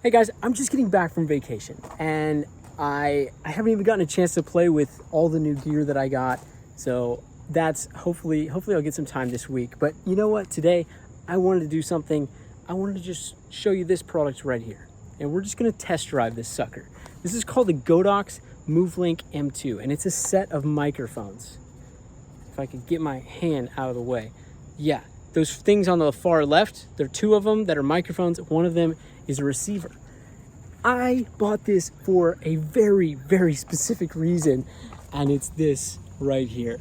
Hey guys, I'm just getting back from vacation and I haven't even gotten a chance to play with all the new gear that I got. So that's hopefully I'll get some time this week. But you know what? Today I wanted to do something. I wanted to just show you this product right here. And we're just gonna test drive this sucker. This is called the Godox Movelink M2 and it's a set of microphones. If I could get my hand out of the way. Yeah, those things on the far left, there are two of them that are microphones. One of them is a receiver. I bought this for a very, very specific reason, and it's this right here.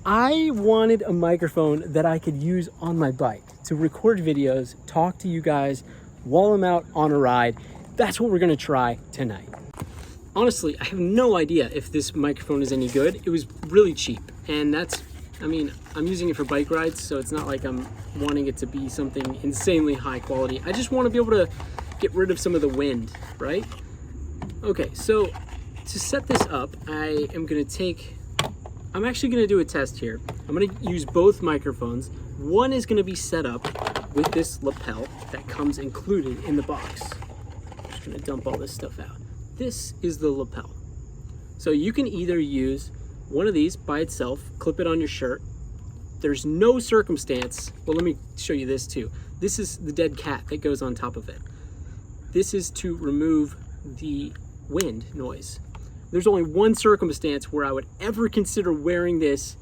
I wanted a microphone that I could use on my bike to record videos, talk to you guys while I'm out on a ride. That's what we're gonna try tonight. Honestly, I have no idea if this microphone is any good. It was really cheap, and I'm using it for bike rides, so it's not like I'm wanting it to be something insanely high quality. I just want to be able to get rid of some of the wind, right? Okay, so to set this up, I'm actually gonna do a test here. I'm gonna use both microphones. One is gonna be set up with this lapel that comes included in the box. I'm just gonna dump all this stuff out. This is the lapel. So you can either use one of these by itself, clip it on your shirt. There's no circumstance, well, let me show you this too. This is the dead cat that goes on top of it. This is to remove the wind noise. There's only one circumstance where I would ever consider wearing this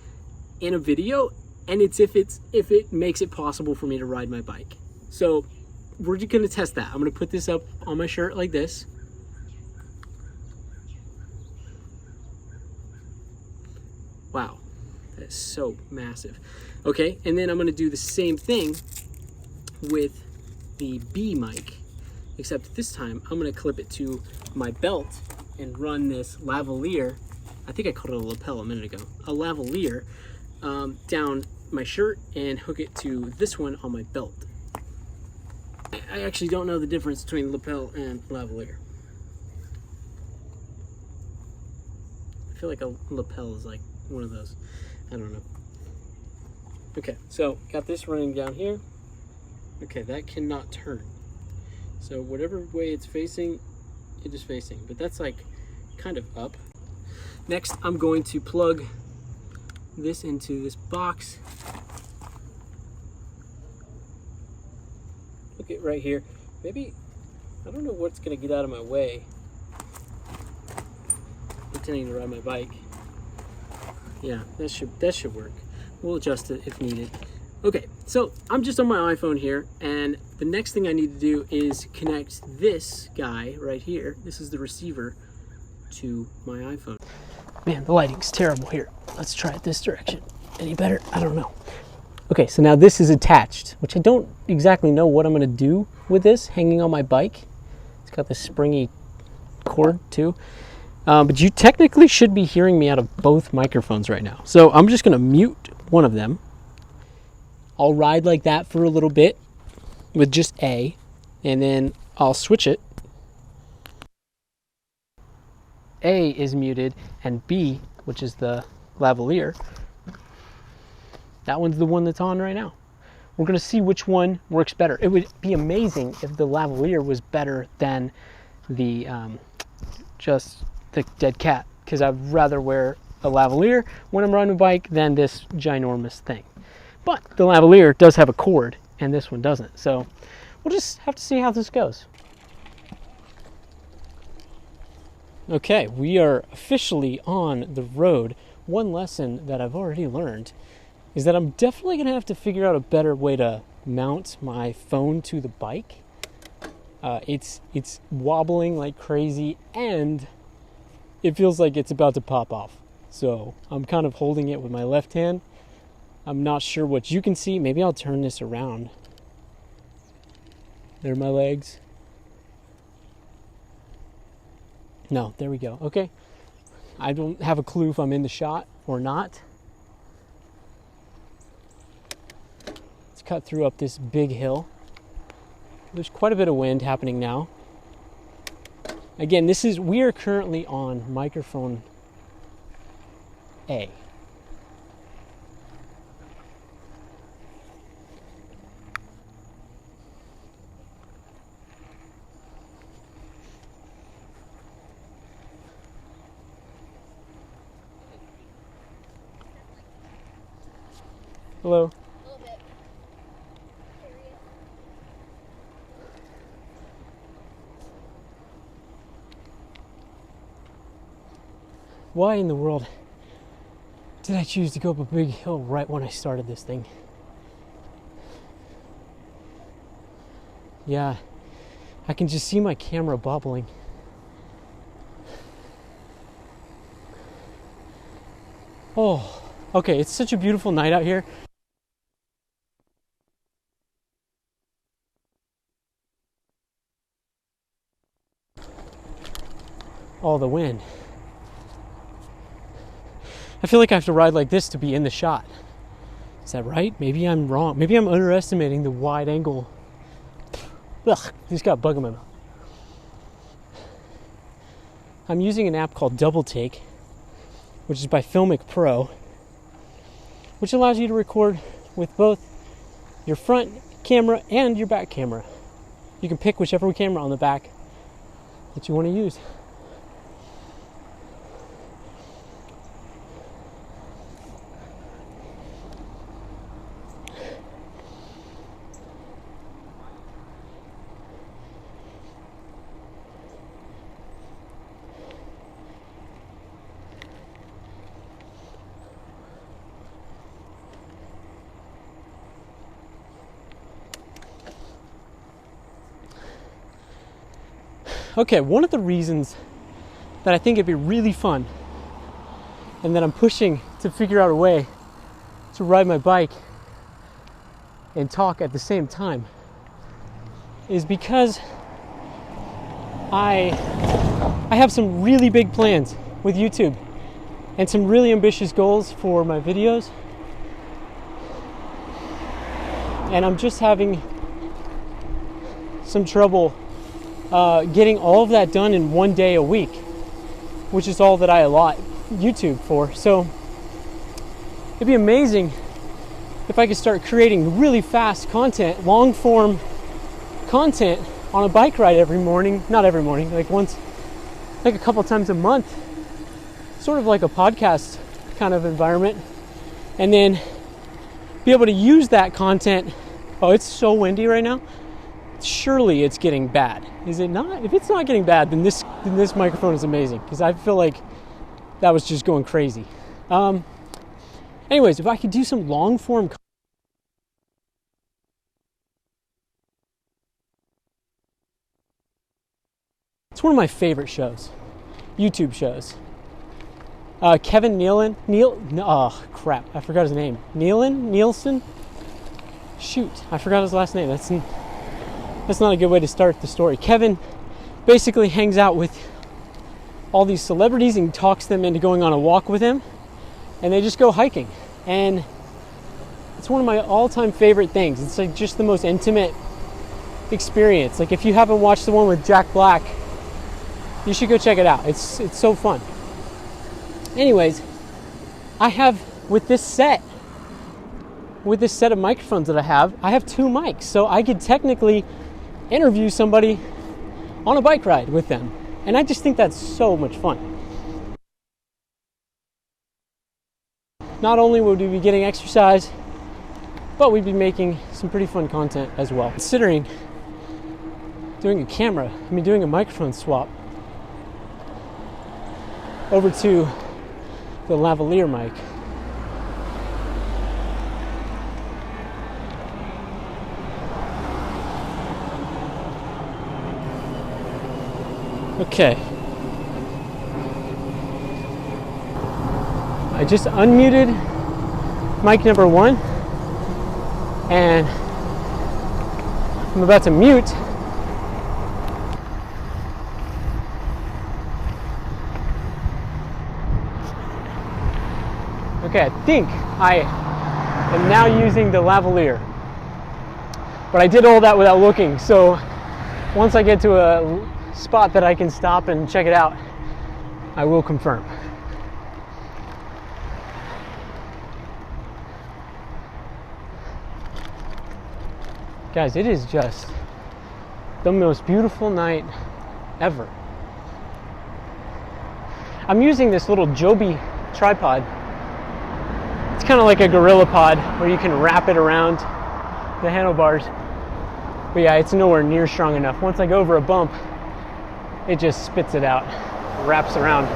in a video, and it's if it makes it possible for me to ride my bike. So we're just gonna test that. I'm gonna put this up on my shirt like this. Wow, that is so massive. Okay, and then I'm gonna do the same thing with the B mic, except this time I'm gonna clip it to my belt and run this lavalier, I think I called it a lapel a minute ago, a lavalier down my shirt and hook it to this one on my belt. I actually don't know the difference between lapel and lavalier. I feel like a lapel is like one of those, I don't know. Okay, so got this running down here. Okay, that cannot turn. So whatever way it's facing, it is facing, but that's like kind of up. Next, I'm going to plug this into this box. Look at right here. Maybe, I don't know what's gonna get out of my way. Pretending to ride my bike. Yeah, that should work. We'll adjust it if needed. Okay, so I'm just on my iPhone here, and the next thing I need to do is connect this guy right here. This is the receiver to my iPhone. Man, the lighting's terrible here. Let's try it this direction. Any better? I don't know. Okay, so now this is attached, which I don't exactly know what I'm gonna do with this hanging on my bike. It's got this springy cord too. But you technically should be hearing me out of both microphones right now. So I'm just gonna mute one of them. I'll ride like that for a little bit with just A, and then I'll switch it. A is muted, and B, which is the lavalier, that one's the one that's on right now. We're gonna see which one works better. It would be amazing if the lavalier was better than the just the dead cat, because I'd rather wear a lavalier when I'm riding a bike than this ginormous thing. But the lavalier does have a cord and this one doesn't. So we'll just have to see how this goes. Okay, we are officially on the road. One lesson that I've already learned is that I'm definitely gonna have to figure out a better way to mount my phone to the bike. It's wobbling like crazy and it feels like it's about to pop off. So I'm kind of holding it with my left hand. I'm not sure what you can see. Maybe I'll turn this around. There are my legs. No, there we go. Okay. I don't have a clue if I'm in the shot or not. Let's cut through up this big hill. There's quite a bit of wind happening now. Again, we are currently on microphone A. Hello. A little bit curious. Why in the world did I choose to go up a big hill right when I started this thing? Yeah, I can just see my camera bubbling. Oh, okay, it's such a beautiful night out here. Oh, the wind. I feel like I have to ride like this to be in the shot. Is that right? Maybe I'm wrong. Maybe I'm underestimating the wide angle. Ugh, just got a bug in my mouth. I'm using an app called Double Take, which is by Filmic Pro, which allows you to record with both your front camera and your back camera. You can pick whichever camera on the back that you want to use. Okay, one of the reasons that I think it'd be really fun and that I'm pushing to figure out a way to ride my bike and talk at the same time is because I have some really big plans with YouTube and some really ambitious goals for my videos, and I'm just having some trouble getting all of that done in one day a week, which is all that I allot YouTube for. So it'd be amazing if I could start creating really fast content, long form content on a bike ride every morning. Not every morning, like a couple times a month, sort of like a podcast kind of environment, and then be able to use that content. Oh, it's so windy right now. Surely it's getting bad. Is it not? If it's not getting bad, then this microphone is amazing, because I feel like that was just going crazy. Anyways, if I could do some long form, it's one of my favorite shows, YouTube shows. Kevin I forgot his name. Nielsen? Shoot, I forgot his last name. That's not a good way to start the story. Kevin basically hangs out with all these celebrities and talks them into going on a walk with him, and they just go hiking. And it's one of my all-time favorite things. It's like just the most intimate experience. Like, if you haven't watched the one with Jack Black, you should go check it out. It's so fun. Anyways, I have with this set of microphones that I have 2 mics, so I could technically interview somebody on a bike ride with them, and I just think that's so much fun. Not only would we be getting exercise, but we'd be making some pretty fun content as well. Considering doing a microphone swap over to the lavalier mic. Okay. I just unmuted mic number 1, and I'm about to mute. Okay, I think I am now using the lavalier, but I did all that without looking, so once I get to a spot that I can stop and check it out, I will confirm. Guys, it is just the most beautiful night ever. I'm using this little Joby tripod. It's kind of like a gorilla pod where you can wrap it around the handlebars. But yeah, it's nowhere near strong enough. Once I go over a bump, it just spits it out, wraps around.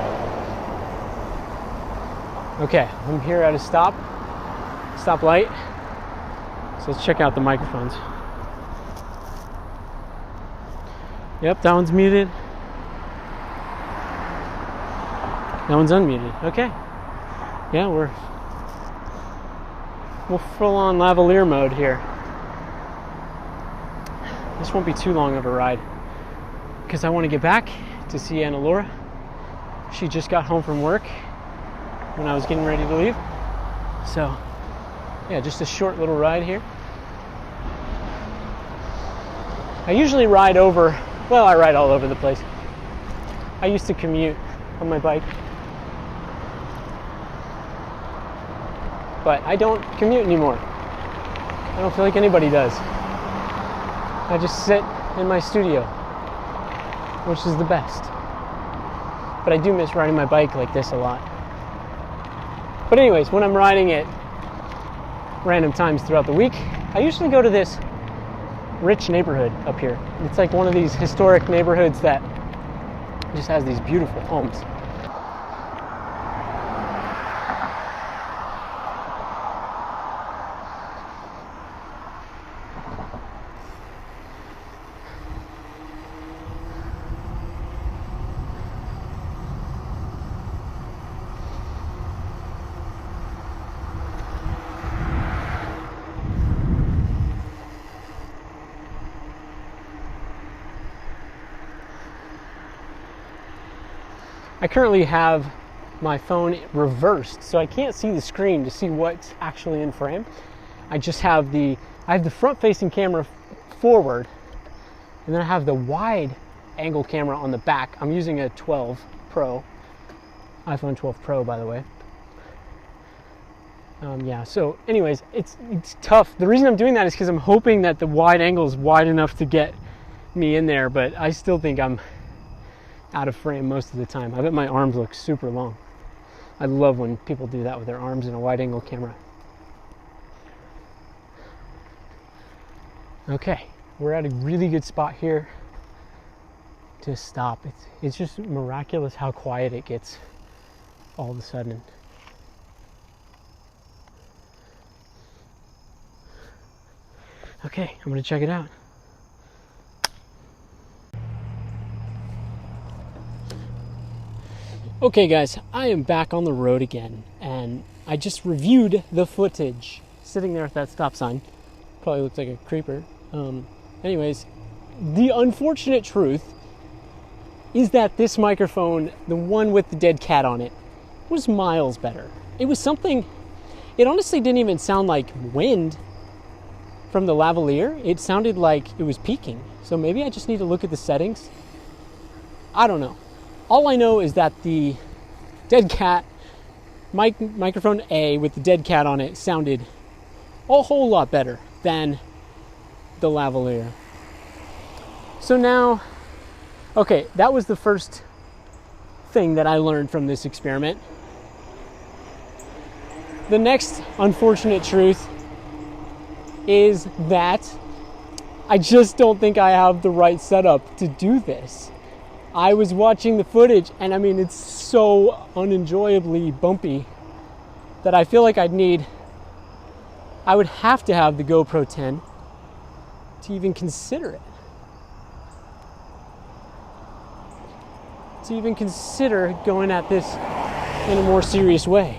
Okay, I'm here at a stoplight. So let's check out the microphones. Yep, that one's muted. That one's unmuted. Okay. Yeah, we're full on lavalier mode here. This won't be too long of a ride because I want to get back to see Anna Laura. She just got home from work when I was getting ready to leave. So, yeah, just a short little ride here. I usually ride all over the place. I used to commute on my bike, but I don't commute anymore. I don't feel like anybody does. I just sit in my studio, which is the best. But I do miss riding my bike like this a lot. But anyways, when I'm riding at random times throughout the week, I usually go to this rich neighborhood up here. It's like one of these historic neighborhoods that just has these beautiful homes. I currently have my phone reversed, so I can't see the screen to see what's actually in frame. I just have I have the front-facing camera forward, and then I have the wide angle camera on the back. I'm using a 12 Pro, iPhone 12 Pro, by the way. Yeah, so anyways, it's tough. The reason I'm doing that is because I'm hoping that the wide angle is wide enough to get me in there, but I still think I'm out of frame most of the time. I bet my arms look super long. I love when people do that with their arms in a wide angle camera. Okay, we're at a really good spot here to stop. It's just miraculous how quiet it gets all of a sudden. Okay, I'm gonna check it out. Okay guys, I am back on the road again, and I just reviewed the footage sitting there at that stop sign. Probably looks like a creeper. Anyways, the unfortunate truth is that this microphone, the one with the dead cat on it, was miles better. It was something, it honestly didn't even sound like wind from the lavalier. It sounded like it was peaking. So maybe I just need to look at the settings. I don't know. All I know is that the dead cat, microphone A with the dead cat on it, sounded a whole lot better than the lavalier. So now, okay, that was the first thing that I learned from this experiment. The next unfortunate truth is that I just don't think I have the right setup to do this. I was watching the footage, and I mean, it's so unenjoyably bumpy that I feel like I would have to have the GoPro 10 to even consider it. To even consider going at this in a more serious way.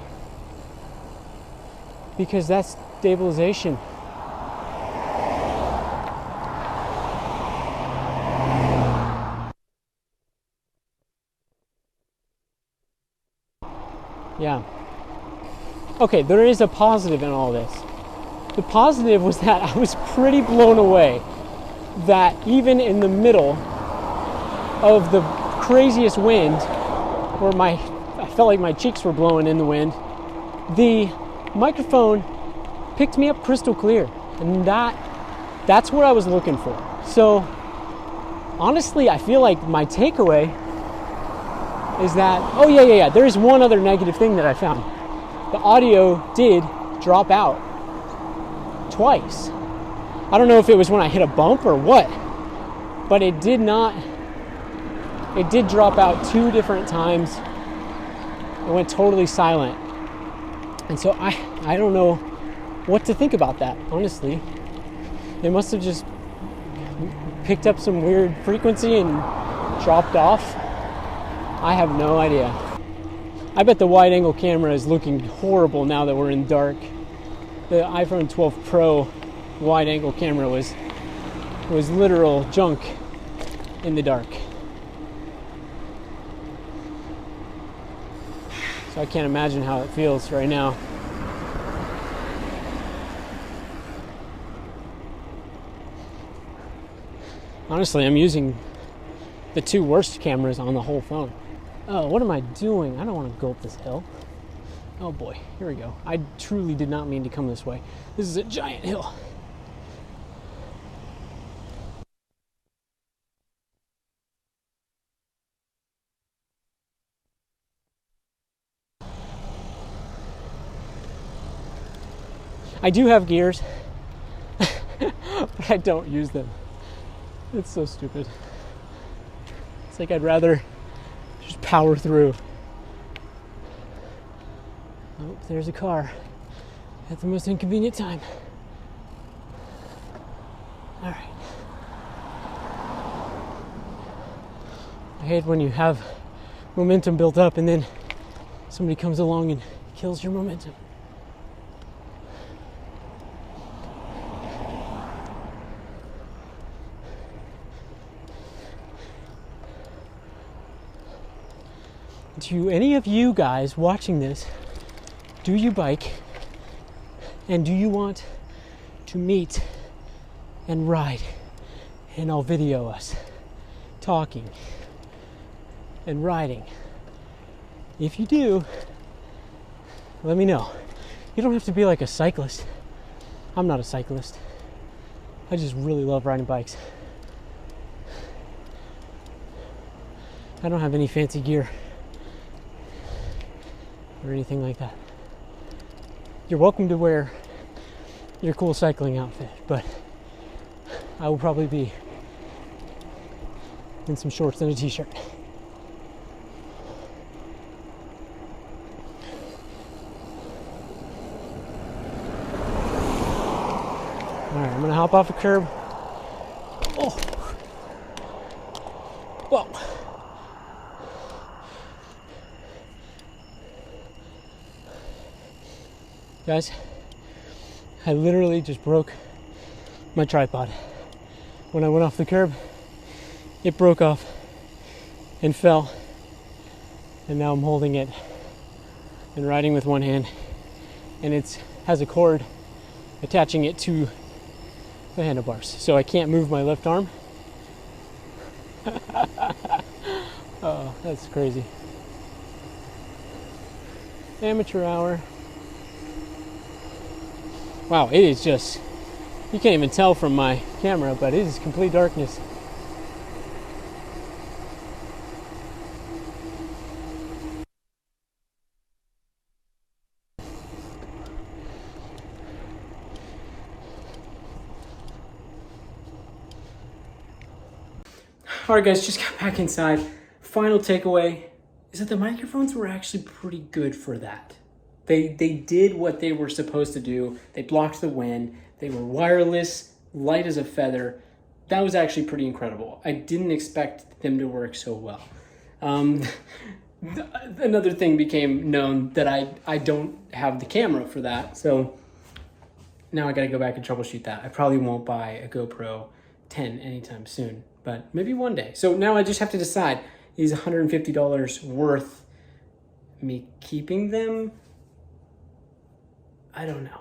Because that stabilization, yeah. Okay, there is a positive in all this. The positive was that I was pretty blown away that even in the middle of the craziest wind, where I felt like my cheeks were blowing in the wind, the microphone picked me up crystal clear. And that's what I was looking for. So honestly, I feel like my takeaway is that, oh yeah, there is one other negative thing that I found. The audio did drop out twice. I don't know if it was when I hit a bump or what, but it did not. It did drop out 2 different times. It went totally silent. And so I don't know what to think about that, honestly. They must have just picked up some weird frequency and dropped off. I have no idea. I bet the wide angle camera is looking horrible now that we're in dark. The iPhone 12 Pro wide angle camera was literal junk in the dark. So I can't imagine how it feels right now. Honestly, I'm using the 2 worst cameras on the whole phone. Oh, what am I doing? I don't want to go up this hill. Oh boy, here we go. I truly did not mean to come this way. This is a giant hill. I do have gears, but I don't use them. It's so stupid. It's like I'd rather just power through. Oh, there's a car at the most inconvenient time. All right. I hate when you have momentum built up and then somebody comes along and kills your momentum. To any of you guys watching this, do you bike? And do you want to meet and ride? And I'll video us talking and riding. If you do, let me know. You don't have to be like a cyclist. I'm not a cyclist. I just really love riding bikes. I don't have any fancy gear or anything like that. You're welcome to wear your cool cycling outfit, but I will probably be in some shorts and a t-shirt. Alright, I'm gonna hop off a curb. Oh! Whoa! Guys, I literally just broke my tripod. When I went off the curb, it broke off and fell. And now I'm holding it and riding with one hand. And it has a cord attaching it to the handlebars. So I can't move my left arm. Oh, that's crazy. Amateur hour. Wow, it is just, you can't even tell from my camera, but it is complete darkness. Alright guys, just got back inside. Final takeaway is that the microphones were actually pretty good for that. They did what they were supposed to do. They blocked the wind. They were wireless, light as a feather. That was actually pretty incredible. I didn't expect them to work so well. Another thing became known that I don't have the camera for that. So now I got to go back and troubleshoot that. I probably won't buy a GoPro 10 anytime soon, but maybe one day. So now I just have to decide, is $150 worth me keeping them? I don't know.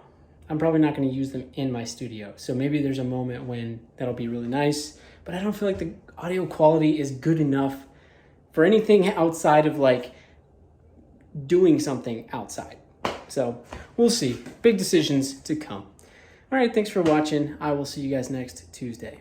I'm probably not going to use them in my studio. So maybe there's a moment when that'll be really nice, but I don't feel like the audio quality is good enough for anything outside of like doing something outside. So we'll see. Big decisions to come. All right, thanks for watching. I will see you guys next Tuesday.